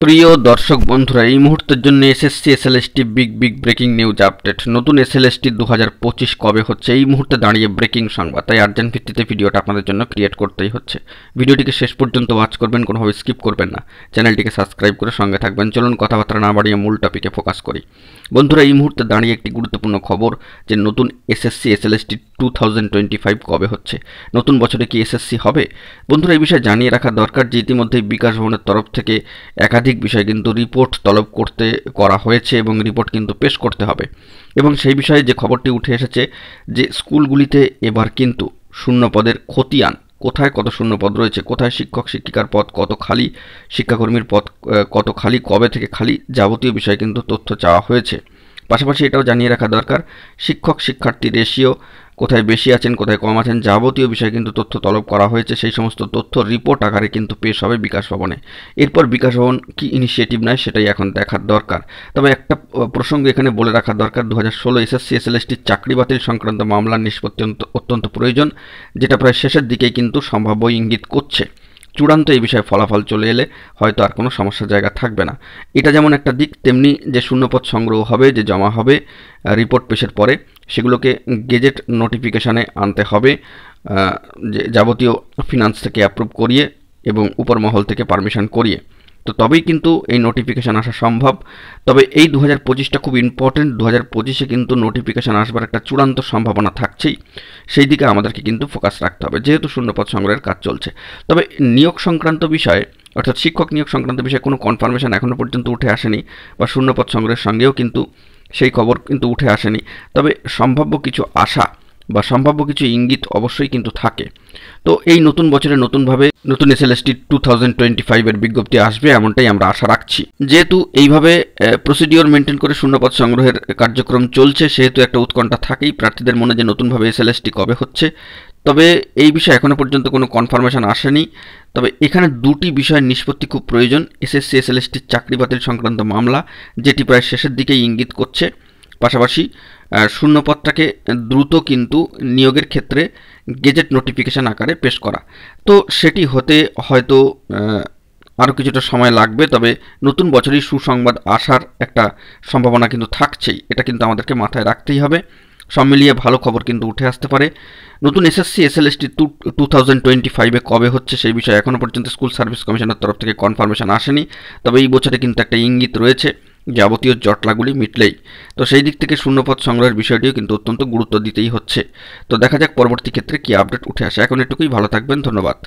প্রিয় দর্শক বন্ধুরা, এই মুহূর্তের জন্য SSC SLST big breaking news update. নতুন এসএলএসটি 2025 কবে হচ্ছে এই মুহূর্তে দাঁড়িয়ে ব্রেকিং সংবাদ, তাই আর্জেন্ট ভিত্তিতে ভিডিওটা আপনাদের জন্য ক্রিয়েট করতেই হচ্ছে। ভিডিওটিকে শেষ পর্যন্ত ওয়াচ করবেন, কোনোভাবে স্কিপ করবেন না। চ্যানেলটিকে সাবস্ক্রাইব করে সঙ্গে থাকবেন। চলুন কথাবার্তা না বাড়িয়ে মূল টপিকে ফোকাস করি। বন্ধুরা, এই মুহূর্তে দাঁড়িয়ে একটি গুরুত্বপূর্ণ খবর যে নতুন এসএসসি এসএলএসটি 2025 কবে হচ্ছে। নতুন বছরে কি এসএসসি হবে? বন্ধুরা, এই বিষয়ে জানিয়ে রাখা দরকার যে ইতিমধ্যেই বিকাশ ভবনের তরফ থেকে একাধিক বিষয় কিন্তু রিপোর্ট তলব করা হয়েছে এবং রিপোর্ট কিন্তু পেশ করতে হবে। এবং সেই বিষয়ে যে খবরটি উঠে এসেছে যে স্কুলগুলিতে এবার কিন্তু শূন্য পদের খতিয়ান, কোথায় কত শূন্য পদ রয়েছে, কোথায় শিক্ষক শিক্ষিকার পদ কত খালি, শিক্ষাকর্মীর পদ কত খালি, কবে থেকে খালি, যাবতীয় বিষয়ে কিন্তু তথ্য চাওয়া হয়েছে। পাশাপাশি এটাও জানিয়ে রাখা দরকার শিক্ষক শিক্ষার্থী রেশিও কোথায় বেশি আছেন, কোথায় কম আছেন, যাবতীয় বিষয়ে কিন্তু তথ্য তলব করা হয়েছে। সেই সমস্ত তথ্য রিপোর্ট আকারে কিন্তু পেশ হবে বিকাশ ভবনে। এরপর বিকাশ ভবন কি ইনিশিয়েটিভ নেয় সেটাই এখন দেখার দরকার। তবে একটা প্রসঙ্গ এখানে বলে রাখা দরকার, 2016 এসএসসি এসএলএসটির চাকরি বাতিল সংক্রান্ত মামলার নিষ্পত্তি অত্যন্ত প্রয়োজন, যেটা প্রায় শেষের দিকেই কিন্তু সম্ভাব্য ইঙ্গিত করছে। চূড়ান্ত এই বিষয়ে ফলাফল চলে এলে হয়তো আর কোনো সমস্যার জায়গা থাকবে না। এটা যেমন একটা দিক, তেমনি যে শূন্যপদ সংগ্রহ হবে, যে জমা হবে রিপোর্ট পেশের পরে, সেগুলোকে গেজেট নোটিফিকেশানে আনতে হবে, যে যাবতীয় ফিনান্স থেকে অ্যাপ্রুভ করিয়ে এবং উপর মহল থেকে পারমিশন করিয়ে, তো তবেই কিন্তু এই নোটিফিকেশান আসা সম্ভব। তবে এই 2025টা খুব ইম্পর্টেন্ট। 2025-এ কিন্তু নোটিফিকেশান আসবার একটা চূড়ান্ত সম্ভাবনা থাকছেই, সেই দিকে আমাদেরকে কিন্তু ফোকাস রাখতে হবে যেহেতু শূন্যপদ সংগ্রহের কাজ চলছে। তবে নিয়োগ সংক্রান্ত বিষয়ে, অর্থাৎ শিক্ষক নিয়োগ সংক্রান্ত বিষয়ে কোনো কনফার্মেশন এখনও পর্যন্ত উঠে আসেনি, বা শূন্যপদ সংগ্রহের সঙ্গেও কিন্তু সেই খবর কিন্তু উঠে আসেনি। তবে সম্ভাব্য কিছু আশা বা সম্ভাব্য কিছু ইঙ্গিত অবশ্যই কিন্তু থাকে। তো এই নতুন বছরে নতুন এসএলএসটি 2025-এর বিজ্ঞপ্তি আসবে এমনটাই আমরা আশা রাখছি। যেহেতু এইভাবে প্রসিডিওর মেনটেন করে শূন্যপদ সংগ্রহের কার্যক্রম চলছে, সেহেতু একটা উৎকণ্ঠা থাকেই প্রার্থীদের মনে যে নতুনভাবে এসএলএসটি কবে হচ্ছে। তবে এই বিষয়ে এখনও পর্যন্ত কোনো কনফার্মেশন আসেনি। তবে এখানে দুটি বিষয়ের নিষ্পত্তি খুব প্রয়োজন। এসএসসি এসএলএসটির চাকরি বাতিল সংক্রান্ত মামলা, যেটি প্রায় শেষের দিকেই ইঙ্গিত করছে, পাশাপাশি শূন্যপদটাকে দ্রুত কিন্তু নিয়োগের ক্ষেত্রে গেজেট নোটিফিকেশান আকারে পেশ করা। তো সেটি হতে হয়তো আরও কিছুটা সময় লাগবে। তবে নতুন বছরেই সুসংবাদ আসার একটা সম্ভাবনা কিন্তু থাকছেই, এটা কিন্তু আমাদেরকে মাথায় রাখতেই হবে। সব মিলিয়ে ভালো খবর কিন্তু উঠে আসতে পারে। নতুন এসএসসি এসএলএসটি 2025-এ কবে হচ্ছে সেই বিষয়ে এখনও পর্যন্ত স্কুল সার্ভিস কমিশনের তরফ থেকে কনফার্মেশন আসেনি। তবে এই বছরে কিন্তু একটা ইঙ্গিত রয়েছে, যাবতীয় জটলাগুলি মিটলেই। তো সেই দিক থেকে শূন্যপদ সংগ্রহের বিষয়টিও কিন্তু অত্যন্ত গুরুত্ব দিতেই হচ্ছে। তো দেখা যাক পরবর্তী ক্ষেত্রে কী আপডেট উঠে আসে। এখন এটুকুই, ভালো থাকবেন, ধন্যবাদ।